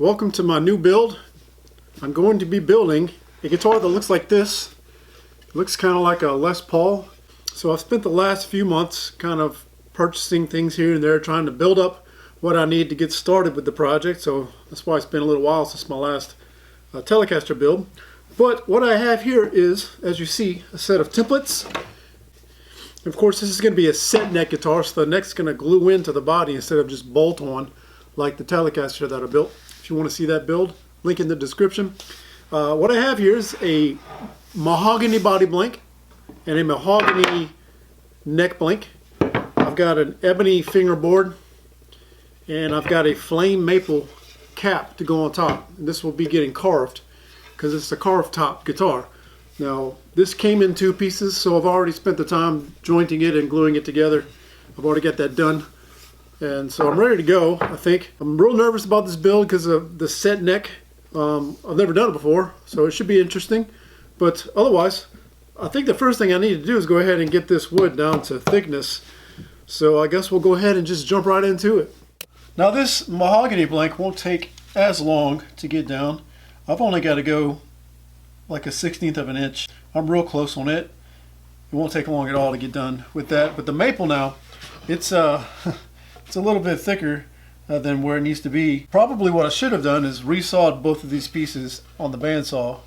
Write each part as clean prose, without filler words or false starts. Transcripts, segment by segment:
Welcome to my new build. I'm going to be building a guitar that looks like this. It looks kind of like a Les Paul. So I've spent the last few months kind of purchasing things here and there, trying to build up what I need to get started with the project. So that's why it's been a little while since my last Telecaster build. But what I have here is, as you see, a set of templates. Of course, this is going to be a set neck guitar, so the neck's going to glue into the body instead of just bolt on like the Telecaster that I built. If you want to see that build, link in the description. What I have here is a mahogany body blank and a mahogany neck blank. I've got an ebony fingerboard and I've got a flame maple cap to go on top. And this will be getting carved because it's a carved top guitar. Now, this came in two pieces, so I've already spent the time jointing it and gluing it together. I've already got that done. And so I'm ready to go, I think. I'm real nervous about this build because of the set neck. I've never done it before, so it should be interesting. But otherwise, I think the first thing I need to do is go ahead and get this wood down to thickness. So I guess we'll go ahead and just jump right into it. Now this mahogany blank won't take as long to get down. I've only got to go like a 1/16 of an inch. I'm real close on it. It won't take long at all to get done with that. But the maple now, it's it's a little bit thicker than where it needs to be. Probably what I should have done is resawed both of these pieces on the bandsaw,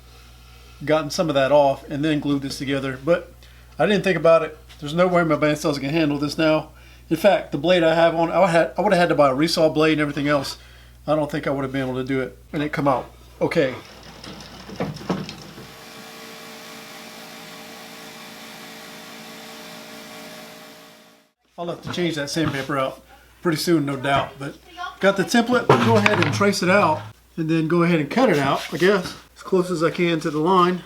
gotten some of that off, and then glued this together. But I didn't think about it. There's no way my bandsaw is going to handle this now. In fact, the blade I have on, I would have had to buy a resaw blade and everything else. I don't think I would have been able to do it and it come out okay. I'll have to change that sandpaper out pretty soon, no doubt. But got the template. We'll go ahead and trace it out and then go ahead and cut it out, I guess, as close as I can to the line.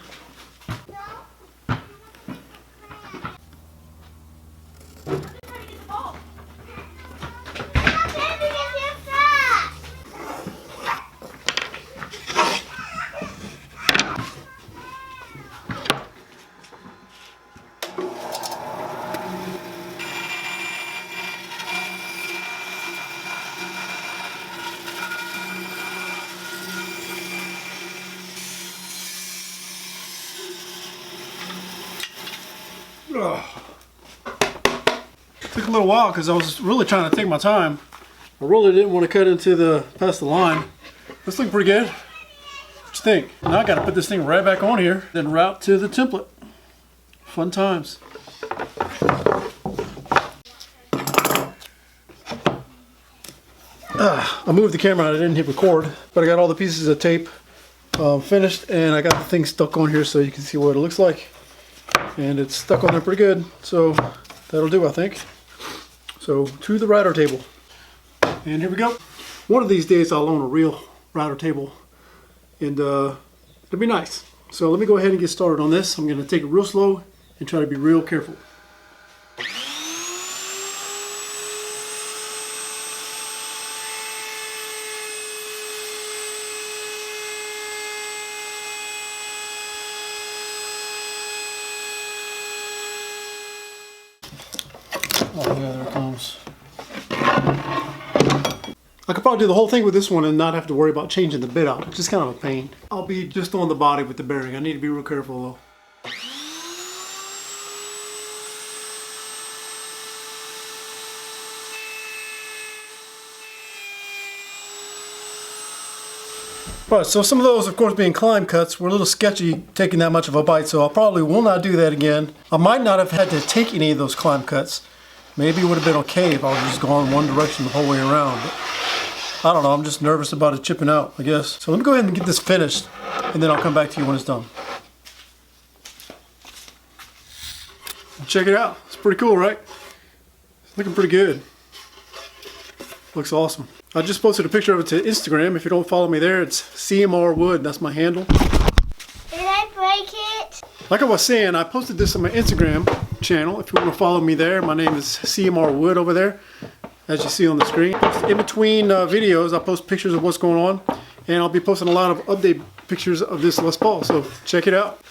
Took a little while because I was really trying to take my time. I really didn't want to cut into past the line. This looking pretty good. What you think? Now I got to put this thing right back on here, then route to the template. Fun times. I moved the camera out. I didn't hit record, but I got all the pieces of tape finished, and I got the thing stuck on here so you can see what it looks like. And it's stuck on there pretty good, so that'll do, I think. So to the router table, and here we go. One of these days I'll own a real router table, and it'll be nice. So let me go ahead and get started on this. I'm going to take it real slow and try to be real careful. Oh yeah, there it comes. I could probably do the whole thing with this one and not have to worry about changing the bit out. It's just kind of a pain. I'll be just on the body with the bearing. I need to be real careful though. Right, so some of those, of course, being climb cuts, were a little sketchy taking that much of a bite, so I probably will not do that again. I might not have had to take any of those climb cuts. Maybe it would have been okay if I was just going one direction the whole way around. But I don't know, I'm just nervous about it chipping out, I guess. So let me go ahead and get this finished, and then I'll come back to you when it's done. Check it out. It's pretty cool, right? It's looking pretty good. Looks awesome. I just posted a picture of it to Instagram. If you don't follow me there, it's CMR Wood. That's my handle. Did I break it? Like I was saying, I posted this on my Instagram channel. If you want to follow me there, my name is CMR Wood over there, as you see on the screen. In between videos, I post pictures of what's going on, and I'll be posting a lot of update pictures of this Les Paul. So check it out.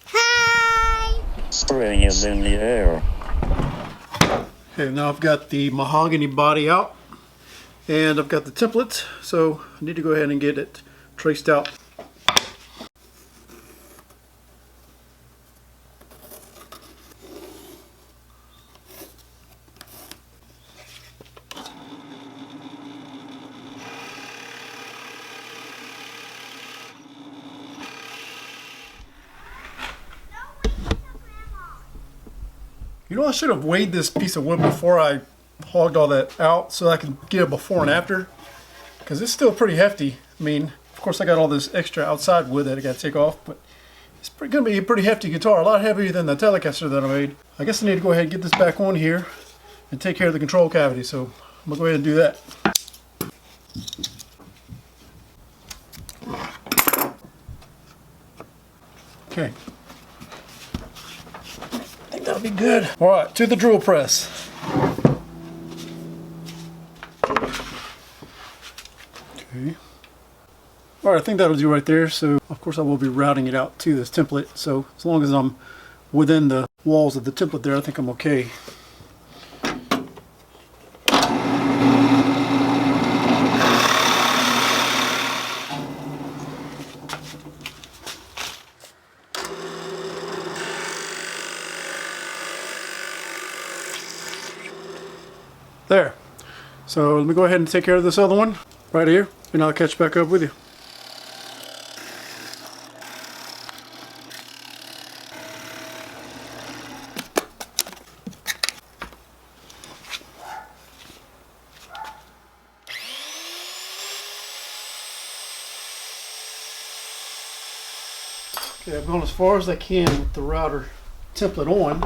Hi! Spring is in the air. Okay, now I've got the mahogany body out. And I've got the template, so I need to go ahead and get it traced out. You know, I should have weighed this piece of wood before I hogged all that out so I can get a before and after, because it's still pretty hefty. I mean, of course I got all this extra outside wood that I got to take off, but it's going to be a pretty hefty guitar, a lot heavier than the Telecaster that I made. I guess I need to go ahead and get this back on here and take care of the control cavity, so I'm going to go ahead and do that. Okay. I think that'll be good. All right, to the drill press. Okay. All right, I think that'll do right there. So, of course, I will be routing it out to this template. So, as long as I'm within the walls of the template there, I think I'm okay. There. So let me go ahead and take care of this other one right here, and I'll catch back up with you. Okay, I've gone as far as I can with the router template on,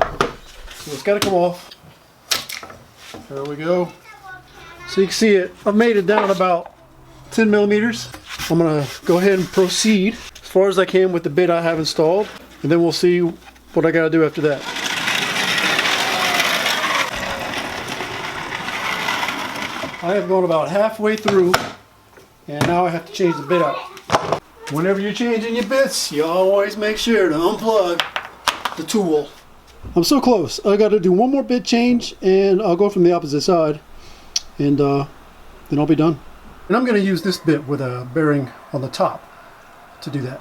so it's got to come off. There we go. So you can see it. I've made it down about 10 millimeters. I'm going to go ahead and proceed as far as I can with the bit I have installed, and then we'll see what I got to do after that. I have gone about halfway through, and now I have to change the bit out. Whenever you're changing your bits, you always make sure to unplug the tool. I'm so close. I got to do one more bit change, and I'll go from the opposite side, and then I'll be done. And I'm going to use this bit with a bearing on the top to do that.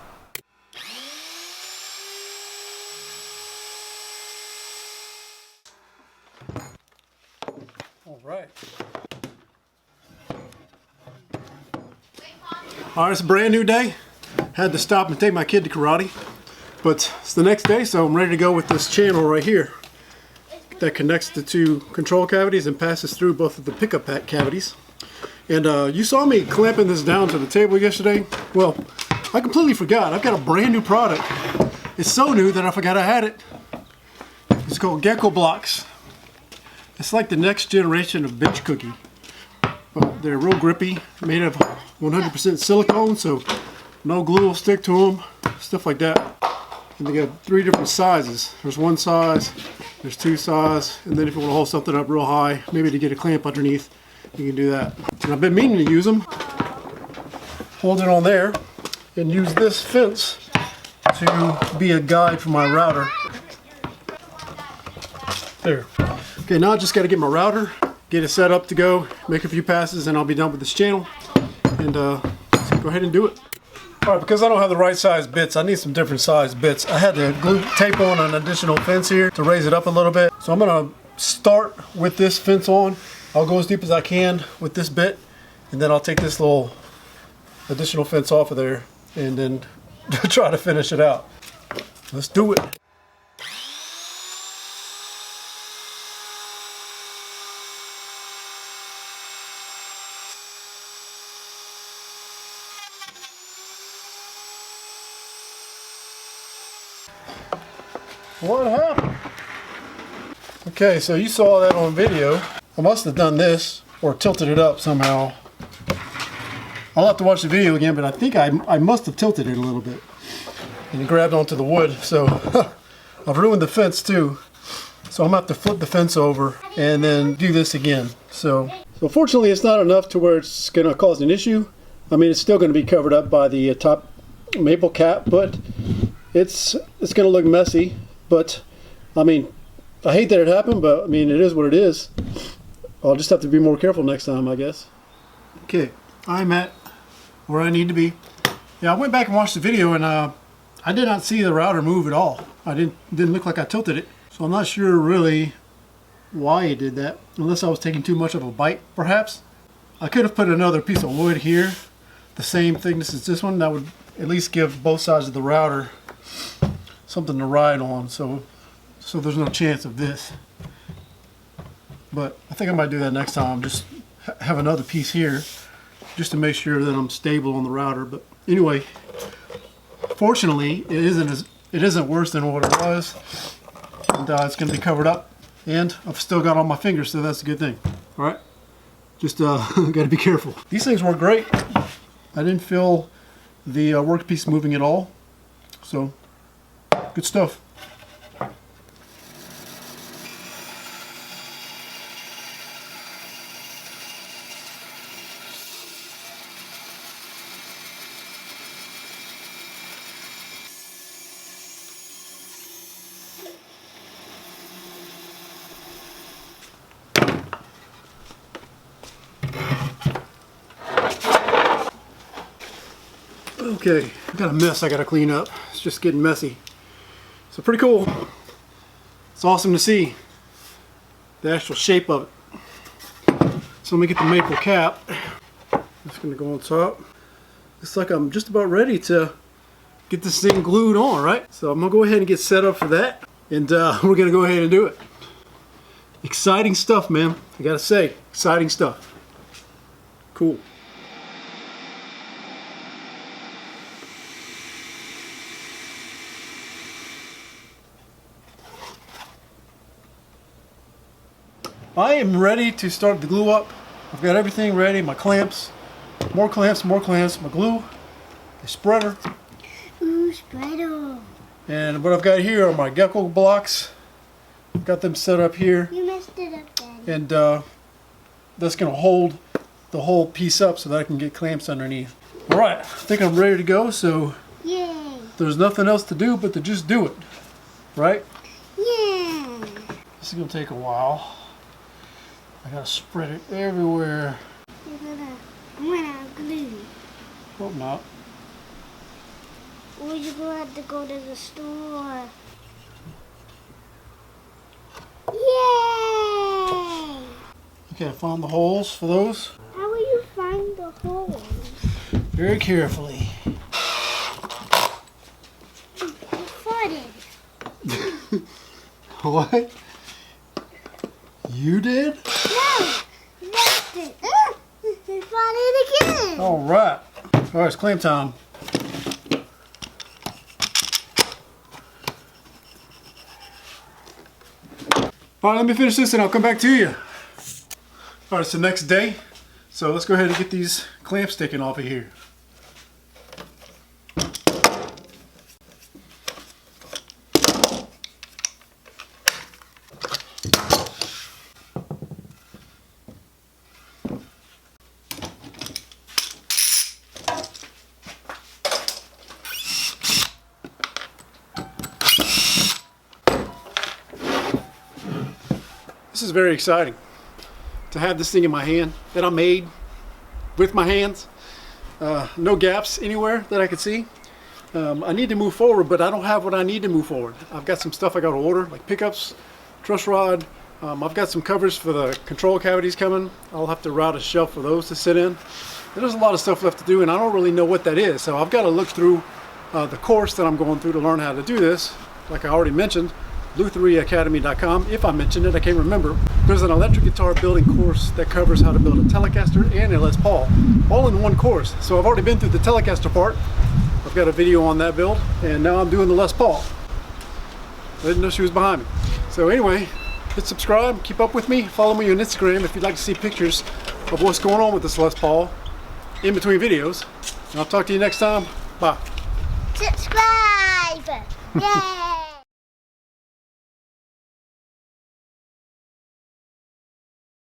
All right. All right, it's a brand new day. Had to stop and take my kid to karate. But it's the next day, so I'm ready to go with this channel right here that connects the two control cavities and passes through both of the pickup cavities. And you saw me clamping this down to the table yesterday. Well, I completely forgot. I've got a brand new product. It's so new that I forgot I had it. It's called Gecko Blocs. It's like the next generation of bench cookie. But they're real grippy, made of 100% silicone, so no glue will stick to them, stuff like that. And they got 3 different sizes. There's one size, there's 2 sizes, and then if you want to hold something up real high, maybe to get a clamp underneath, you can do that. And I've been meaning to use them. Hold it on there and use this fence to be a guide for my router. There. Okay, now I just got to get my router, get it set up to go, make a few passes, and I'll be done with this channel. And go ahead and do it. Alright, because I don't have the right size bits, I need some different size bits. I had to glue tape on an additional fence here to raise it up a little bit. So I'm going to start with this fence on. I'll go as deep as I can with this bit, and then I'll take this little additional fence off of there and then try to finish it out. Let's do it. What happened? Okay, so you saw that on video. I must have done this or tilted it up somehow. I'll have to watch the video again, but I think I must have tilted it a little bit and it grabbed onto the wood. So I've ruined the fence too. So I'm gonna have to flip the fence over and then do this again. So fortunately it's not enough to where it's gonna cause an issue. I mean, it's still gonna be covered up by the top maple cap, but it's gonna look messy. But I mean, I hate that it happened, but I mean, it is what it is. I'll just have to be more careful next time, I guess. Okay, I'm at where I need to be. Yeah, I went back and watched the video and I did not see the router move at all. Didn't look like I tilted it. So I'm not sure really why it did that, unless I was taking too much of a bite, perhaps. I could have put another piece of wood here, the same thickness as this one. That would at least give both sides of the router something to ride on, so there's no chance of this. But I think I might do that next time. Just have another piece here, just to make sure that I'm stable on the router. But anyway, fortunately, it isn't worse than what it was, and it's going to be covered up. And I've still got all my fingers, so that's a good thing. All right, just got to be careful. These things work great. I didn't feel the workpiece moving at all, so good stuff. Okay, I got a mess I gotta clean up. It's just getting messy. So pretty cool. It's awesome to see the actual shape of it. So let me get the maple cap. It's gonna go on top. Looks like I'm just about ready to get this thing glued on, right? So I'm gonna go ahead and get set up for that. And we're gonna go ahead and do it. Exciting stuff, man. I gotta say, exciting stuff. Cool. I am ready to start the glue up. I've got everything ready, my clamps, more clamps, my glue, a spreader. Ooh, spreader. And what I've got here are my Gecko Blocks. Got them set up here. You messed it up, Daddy. And that's going to hold the whole piece up so that I can get clamps underneath. Alright, I think I'm ready to go, so Yay. there's nothing else to do but to just do it. Right? Yeah. This is going to take a while. I gotta spread it everywhere. I'm gonna glue. Hope not. Or you're gonna have to go to the store. Yay! Okay, I found the holes for those. How will you find the holes? Very carefully. You farted. What? You did? No! That's it. You farted again. Alright. Alright, it's clamp time. Alright, let me finish this and I'll come back to you. Alright, it's the next day. So let's go ahead and get these clamps taken off of here. This is very exciting to have this thing in my hand that I made with my hands. No gaps anywhere that I could see. I need to move forward, but I don't have what I need to move forward. I've got some stuff I got to order, like pickups, truss rod. I've got some covers for the control cavities coming. I'll have to route a shelf for those to sit in. There's a lot of stuff left to do, and I don't really know what that is. So I've got to look through the course that I'm going through to learn how to do this. Like I already mentioned, Lutheryacademy.com. If I mentioned it, I can't remember. There's an electric guitar building course that covers how to build a Telecaster and a Les Paul, all in one course. So I've already been through the Telecaster part. I've got a video on that build, and now I'm doing the Les Paul. I didn't know she was behind me. So anyway, hit subscribe, keep up with me, follow me on Instagram if you'd like to see pictures of what's going on with this Les Paul in between videos. And I'll talk to you next time. Bye. Subscribe! Yay!